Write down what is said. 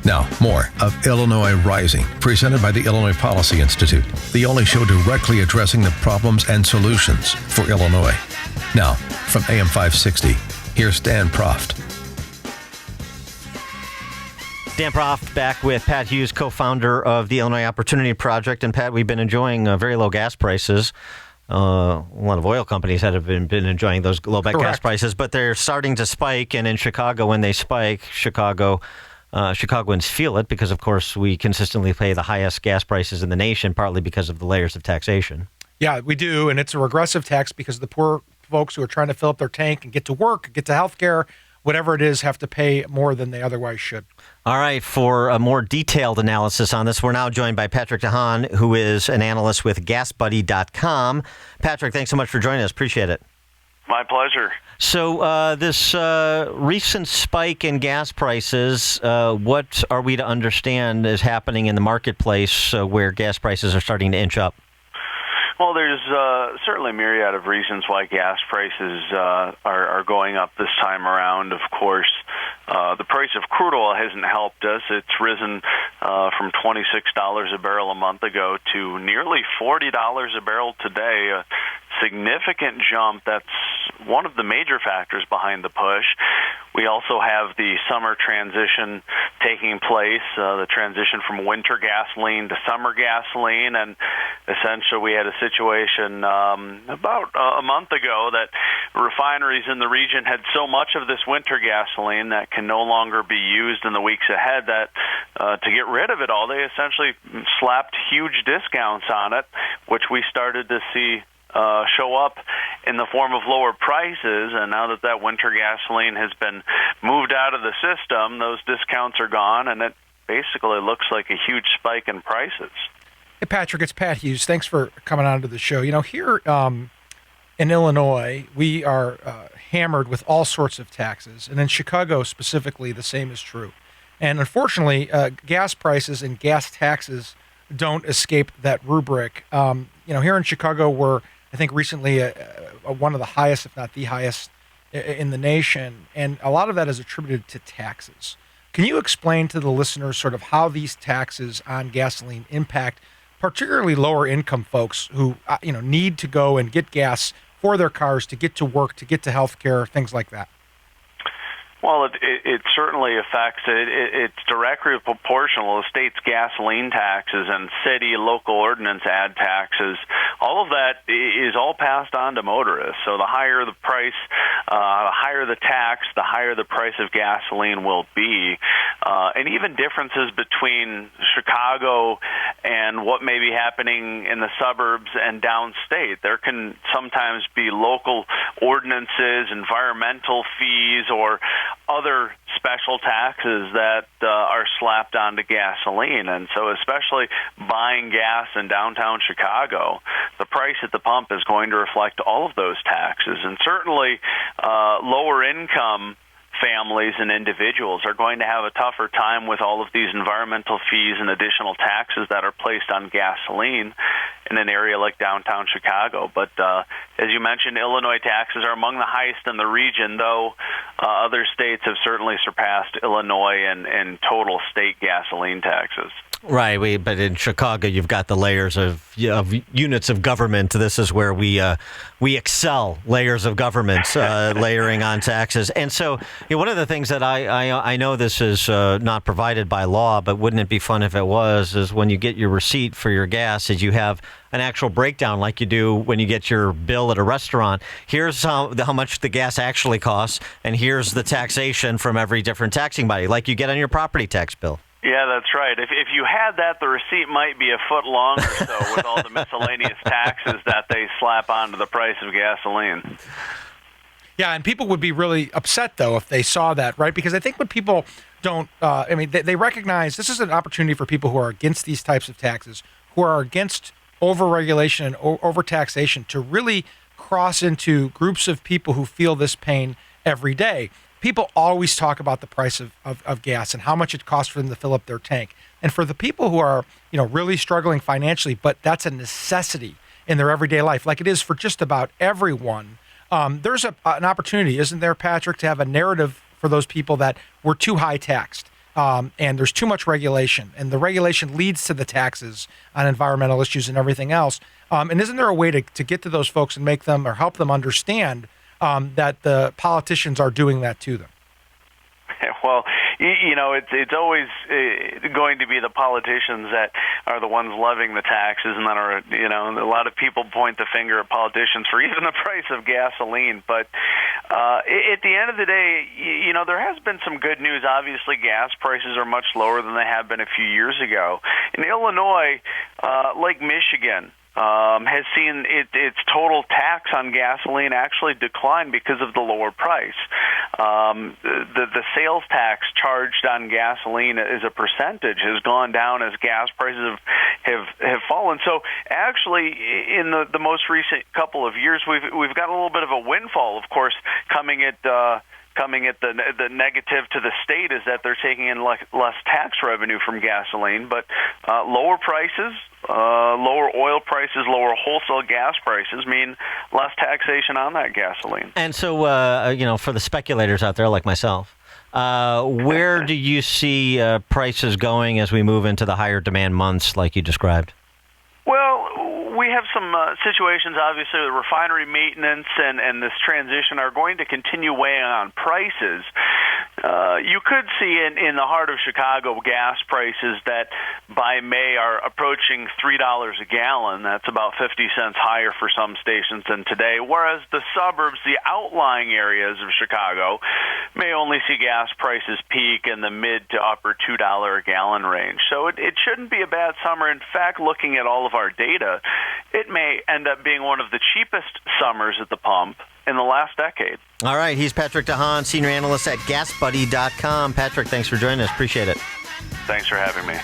Now, more of Illinois Rising, presented by the Illinois Policy Institute, the only show directly addressing the problems and solutions for Illinois. Now, from AM 560, here's Dan Proft. Dan Proft back with Pat Hughes, co-founder of the Illinois Opportunity Project. And Pat, we've been enjoying very low gas prices. A lot of oil companies have been enjoying those low gas prices, but they're starting to spike. And in Chicago, when they spike, Chicagoans feel it because, of course, we consistently pay the highest gas prices in the nation, partly because of the layers of taxation. Yeah, we do. And it's a regressive tax because the poor folks who are trying to fill up their tank and get to work, get to health care, whatever it is, have to pay more than they otherwise should. All right. For a more detailed analysis on this, we're now joined by Patrick DeHaan, who is an analyst with GasBuddy.com. Patrick, thanks so much for joining us. Appreciate it. My pleasure. So this recent spike in gas prices, what are we to understand is happening in the marketplace where gas prices are starting to inch up? Well, there's certainly a myriad of reasons why gas prices are going up this time around. Of course, the price of crude oil hasn't helped us. It's risen from $26 a barrel a month ago to nearly $40 a barrel today, a significant jump. That's one of the major factors behind the push. We also have the summer transition taking place, the transition from winter gasoline to summer gasoline, and essentially we had a situation about a month ago that refineries in the region had so much of this winter gasoline that can no longer be used in the weeks ahead that to get rid of it all, they essentially slapped huge discounts on it, which we started to see show up in the form of lower prices. And now that winter gasoline has been moved out of the system, those discounts are gone, and it basically looks like a huge spike in prices. Hey, Patrick, it's Pat Hughes. Thanks for coming on to the show. You know, here in Illinois, we are hammered with all sorts of taxes. And in Chicago specifically, the same is true. And unfortunately, gas prices and gas taxes don't escape that rubric. Here in Chicago, we're, I think, recently one of the highest, if not the highest, in the nation. And a lot of that is attributed to taxes. Can you explain to the listeners sort of how these taxes on gasoline impact particularly lower income folks who, need to go and get gas for their cars to get to work, to get to health care, things like that? Well, it certainly affects it. It's directly proportional. The state's gasoline taxes and city local ordinance ad taxes, all of that is all passed on to motorists. So the higher the price, the higher the tax, the higher the price of gasoline will be. And even differences between Chicago and what may be happening in the suburbs and downstate. There can sometimes be local ordinances, environmental fees, or other special taxes that are slapped onto gasoline. And so especially buying gas in downtown Chicago, the price at the pump is going to reflect all of those taxes. And certainly lower income families and individuals are going to have a tougher time with all of these environmental fees and additional taxes that are placed on gasoline in an area like downtown Chicago. But as you mentioned, Illinois taxes are among the highest in the region, though other states have certainly surpassed Illinois in total state gasoline taxes. Right, but in Chicago, you've got the layers of units of government. This is where we excel, layers of government, layering on taxes. And so, one of the things that I know this is not provided by law, but wouldn't it be fun if it was, is when you get your receipt for your gas, is you have an actual breakdown like you do when you get your bill at a restaurant. Here's how much the gas actually costs, and here's the taxation from every different taxing body, like you get on your property tax bill. Yeah, that's right. If you had that, the receipt might be a foot long or so with all the miscellaneous taxes that they slap onto the price of gasoline. Yeah, and people would be really upset, though, if they saw that, right? Because I think when people don't, they recognize this is an opportunity for people who are against these types of taxes, who are against over-regulation and over-taxation, to really cross into groups of people who feel this pain every day. People always talk about the price of gas and how much it costs for them to fill up their tank. And for the people who are, really struggling financially, but that's a necessity in their everyday life, like it is for just about everyone, there's an opportunity, isn't there, Patrick, to have a narrative for those people that were too high taxed, and there's too much regulation, and the regulation leads to the taxes on environmental issues and everything else. And isn't there a way to get to those folks and make them or help them understand that the politicians are doing that to them? Well, it's always going to be the politicians that are the ones levying the taxes, and then a lot of people point the finger at politicians for even the price of gasoline. But at the end of the day, there has been some good news. Obviously, gas prices are much lower than they have been a few years ago. In Illinois, like Michigan, has seen its total tax on gasoline actually decline because of the lower price. The sales tax charged on gasoline as a percentage has gone down as gas prices have fallen. So actually, in the most recent couple of years, we've got a little bit of a windfall. Of course, coming at the negative to the state is that they're taking in less tax revenue from gasoline, but lower prices, lower oil prices, lower wholesale gas prices mean less taxation on that gasoline. And so, for the speculators out there like myself, where do you see prices going as we move into the higher demand months like you described? Well, we have some situations, obviously, with refinery maintenance and this transition are going to continue weighing on prices. You could see in the heart of Chicago gas prices that by May are approaching $3 a gallon. That's about 50 cents higher for some stations than today, whereas the suburbs, the outlying areas of Chicago, may only see gas prices peak in the mid to upper $2 a gallon range. So it shouldn't be a bad summer. In fact, looking at all of our data, it may end up being one of the cheapest summers at the pump in the last decade. All right. He's Patrick DeHaan, senior analyst at GasBuddy.com. Patrick, thanks for joining us. Appreciate it. Thanks for having me.